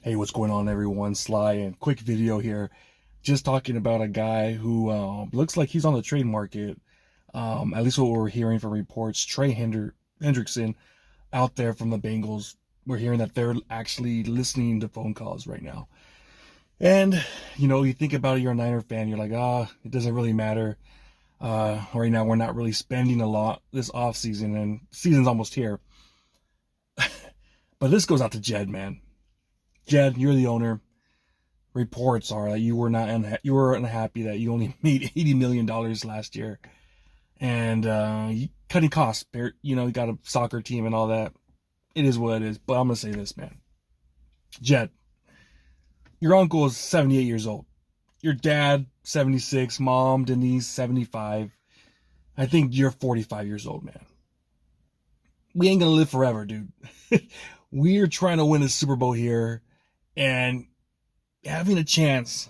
Hey, what's going on, everyone? Sly, and quick video here. Just talking about a guy who looks like he's on the trade market. At least what we're hearing from reports. Trey Hendrickson out there from the Bengals. We're hearing that they're actually listening to phone calls right now. And, you think about it, you're a Niner fan. You're like, it doesn't really matter. Right now, we're not really spending a lot this offseason, and season's almost here. But this goes out to Jed, man. Jed, you're the owner. Reports are that you were unhappy that you only made $80 million last year, and you cutting costs. You got a soccer team and all that. It is what it is. But I'm gonna say this, man. Jed, your uncle is 78 years old. Your dad 76. Mom Denise 75. I think you're 45 years old, man. We ain't gonna live forever, dude. We're trying to win a Super Bowl here, and having a chance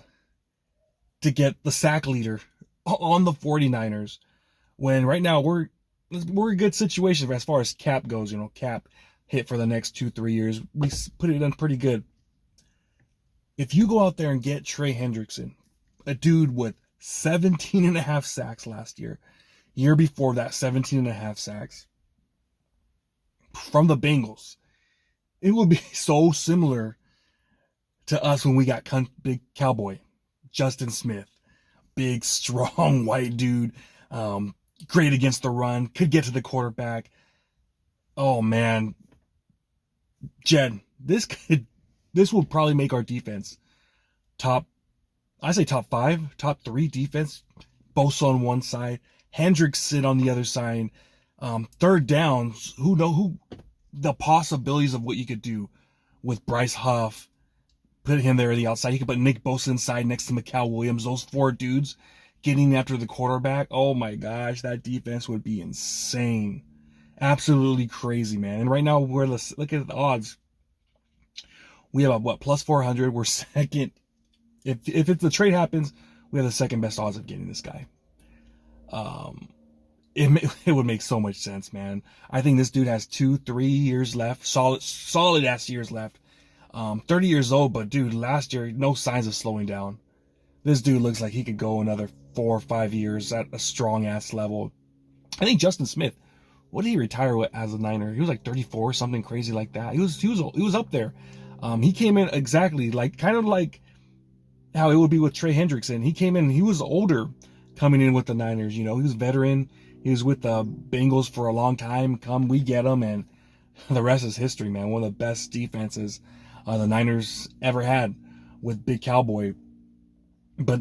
to get the sack leader on the 49ers when right now we're in a good situation as far as cap goes. Cap hit for the next 2-3 years. We put it in pretty good. If you go out there and get Trey Hendrickson, a dude with 17 and a half sacks last year before that 17 and a half sacks from the Bengals, it would be so similar to us when we got big cowboy, Justin Smith, big, strong, white dude, great against the run, could get to the quarterback. Oh man, Jed, this will probably make our defense top 5, top 3 defense. Bosa on one side, Hendrickson on the other side. Third downs, who the possibilities of what you could do with Bryce Huff. Put him there on the outside. You could put Nick Bosa inside next to Mikal Williams. Those 4 dudes getting after the quarterback. Oh my gosh, that defense would be insane. Absolutely crazy, man. And right now, look at the odds. We have a plus 400. We're second. If the trade happens, we have the second best odds of getting this guy. It would make so much sense, man. I think this dude has 2-3 years left. Solid ass years left. 30 years old, but dude, last year, no signs of slowing down. This dude looks like he could go another 4 or 5 years at a strong ass level. I think Justin Smith, what did he retire with as a Niner? He was like 34, something crazy like that. He was up there. He came in exactly kind of like how it would be with Trey Hendrickson. He came in, he was older coming in with the Niners. He was veteran. He was with the Bengals for a long time. We get him, and the rest is history, man. One of the best defenses the Niners ever had with Big Cowboy. But,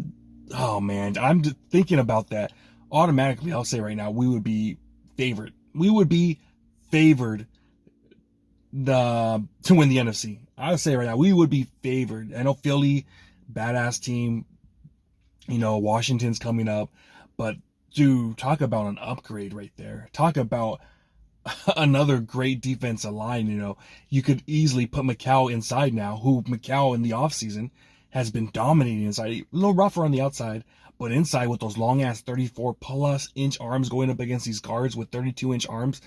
oh man, I'm just thinking about that. Automatically, I'll say right now, we would be favored. We would be favored to win the NFC. I'll say right now, we would be favored. I know Philly, badass team. Washington's coming up. But, dude, talk about an upgrade right there. Talk about another great defensive line. You could easily put Mikal inside now, who Mikal in the offseason has been dominating inside. A little rougher on the outside, but inside with those long ass 34+ inch arms going up against these guards with 32-inch arms,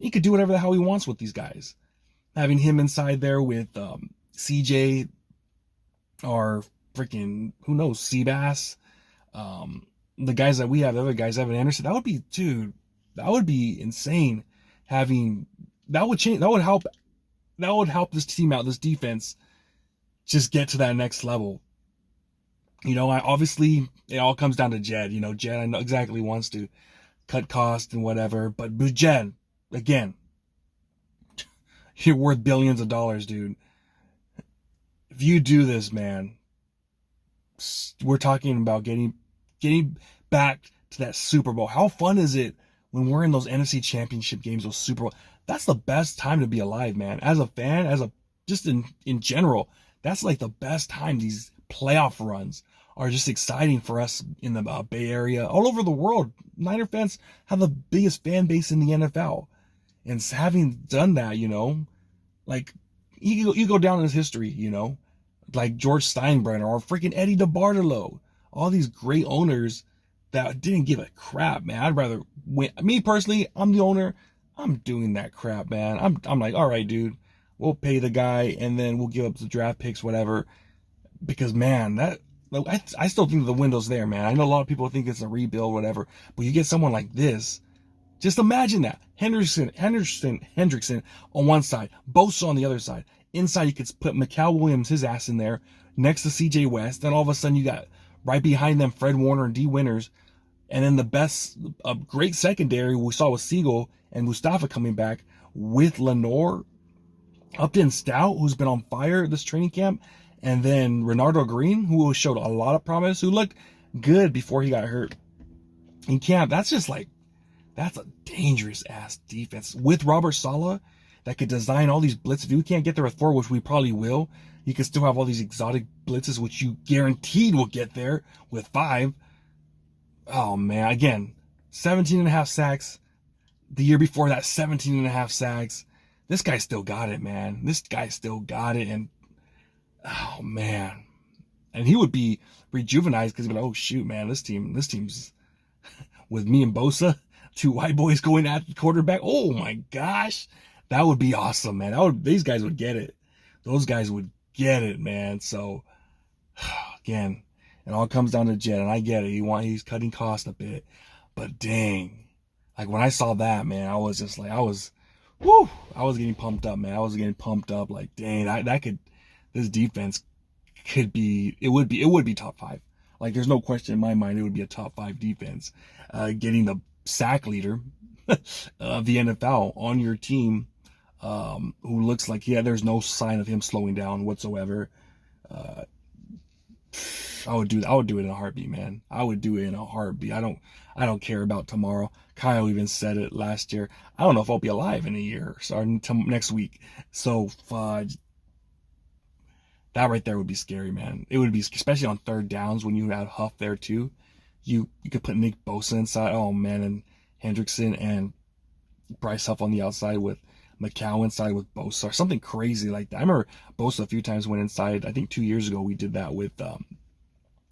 he could do whatever the hell he wants with these guys. Having him inside there with CJ or freaking, who knows, Seabass, the guys that we have, the other guys, Evan Anderson, that would be insane. That would help this team out, this defense, just get to that next level. Obviously it all comes down to Jed. Jed, I know exactly wants to cut costs and whatever, but Jed, again, you're worth billions of dollars, dude. If you do this, man, we're talking about getting back to that Super Bowl. How fun is it when we're in those NFC Championship games, those Super Bowl? That's the best time to be alive, man. As a fan, just in general, that's like the best time. These playoff runs are just exciting for us in the Bay Area, all over the world. Niner fans have the biggest fan base in the NFL, and having done that, like you go down in history, like George Steinbrenner or freaking Eddie DeBartolo, all these great owners that didn't give a crap, man. I'd rather win. Me personally, I'm the owner. I'm doing that crap, man. I'm like, all right, dude. we'll pay the guy, and then we'll give up the draft picks, whatever. Because, man, I still think the window's there, man. I know a lot of people think it's a rebuild, whatever. But you get someone like this, just imagine that. Hendrickson on one side, Bosa on the other side. Inside, you could put Mikal Williams, his ass in there, next to CJ West. Then all of a sudden, you got right behind them Fred Warner and D. Winters. And then the best, great secondary we saw with Siegel and Mustafa coming back with Lenore, Upton Stout, who's been on fire this training camp, and then Renardo Green, who showed a lot of promise, who looked good before he got hurt in camp. That's a dangerous ass defense with Robert Saleh that could design all these blitzes. If we can't get there with 4, which we probably will, you can still have all these exotic blitzes, which you guaranteed will get there with 5. Oh man, again, 17.5 sacks. The year before that, 17.5 sacks. This guy still got it, man. This guy still got it. And oh man. And he would be rejuvenized because he'd be like, oh shoot, man, this team's with me and Bosa, 2 white boys going at the quarterback. Oh my gosh. That would be awesome, man. These guys would get it. Those guys would get it, man. So again, it all comes down to Jed, and I get it. He's cutting costs a bit, but dang, like when I saw that, man, I was just like, I was getting pumped up, man. I was getting pumped up, like, dang, this defense it would be top 5. Like, there's no question in my mind it would be a top 5 defense. Getting the sack leader of the NFL on your team, who looks like, there's no sign of him slowing down whatsoever. I would do it in a heartbeat, man. I would do it in a heartbeat. I don't care about tomorrow. Kyle even said it last year. I don't know if I'll be alive in a year or next week. So fudge. That right there would be scary, man. It would be, especially on third downs when you have Huff there too. You could put Nick Bosa inside. Oh man, and Hendrickson and Bryce Huff on the outside with Mikal inside with Bosa, or something crazy like that. I remember Bosa a few times went inside. I think 2 years ago we did that with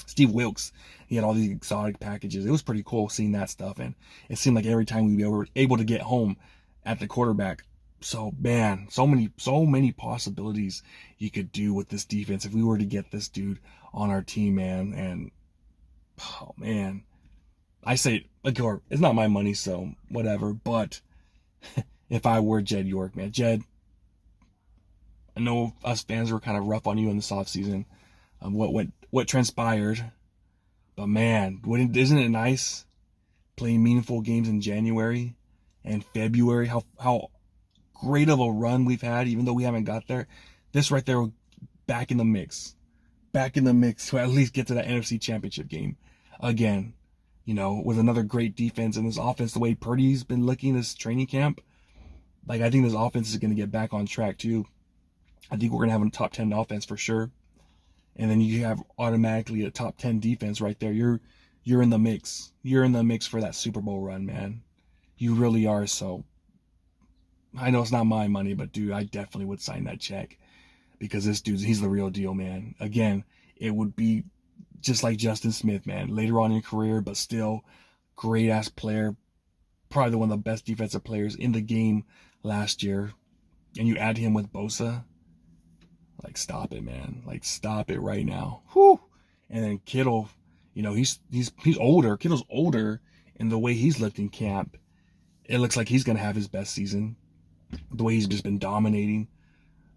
Steve Wilkes. He had all these exotic packages. It was pretty cool seeing that stuff, and it seemed like every time we were able to get home at the quarterback. So man, so many possibilities you could do with this defense if we were to get this dude on our team, man. And oh man, I say, like, it's not my money, so whatever. But if I were Jed York, man, Jed, I know us fans were kind of rough on you in this offseason. What transpired, but man, isn't it nice playing meaningful games in January and February? How great of a run we've had, even though we haven't got there. This right there, back in the mix to at least get to that NFC Championship game again. With another great defense and this offense, the way Purdy's been looking this training camp, like, I think this offense is going to get back on track too. I think we're going to have a top 10 offense for sure. And then you have automatically a top 10 defense right there. You're in the mix. You're in the mix for that Super Bowl run, man. You really are. So I know it's not my money, but dude, I definitely would sign that check because this dude, he's the real deal, man. Again, it would be just like Justin Smith, man, later on in career, but still great ass player. Probably one of the best defensive players in the game last year. And you add him with Bosa. Like, stop it, man. Like, stop it right now. Whew. And then Kittle, he's older. Kittle's older, and the way he's looked in camp, it looks like he's going to have his best season. The way he's just been dominating.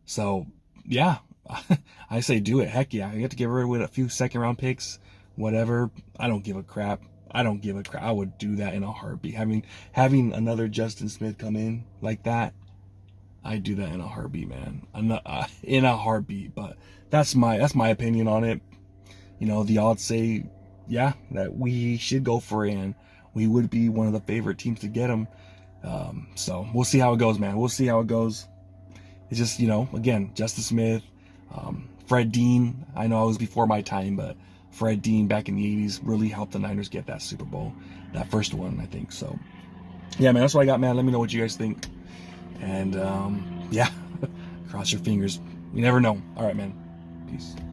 So, yeah, I say do it. Heck yeah. You have to get rid of a few second-round picks, whatever. I don't give a crap. I would do that in a heartbeat. Having another Justin Smith come in like that, I do that in a heartbeat, man. In a heartbeat. But that's my opinion on it. The odds say, that we should go for it, and we would be one of the favorite teams to get him. So we'll see how it goes, man. We'll see how it goes. It's just, again, Justin Smith, Fred Dean. I know I was before my time, but Fred Dean back in the 80s really helped the Niners get that Super Bowl, that first one, I think. So, yeah, man, that's what I got, man. Let me know what you guys think. And, cross your fingers. You never know. All right, man. Peace.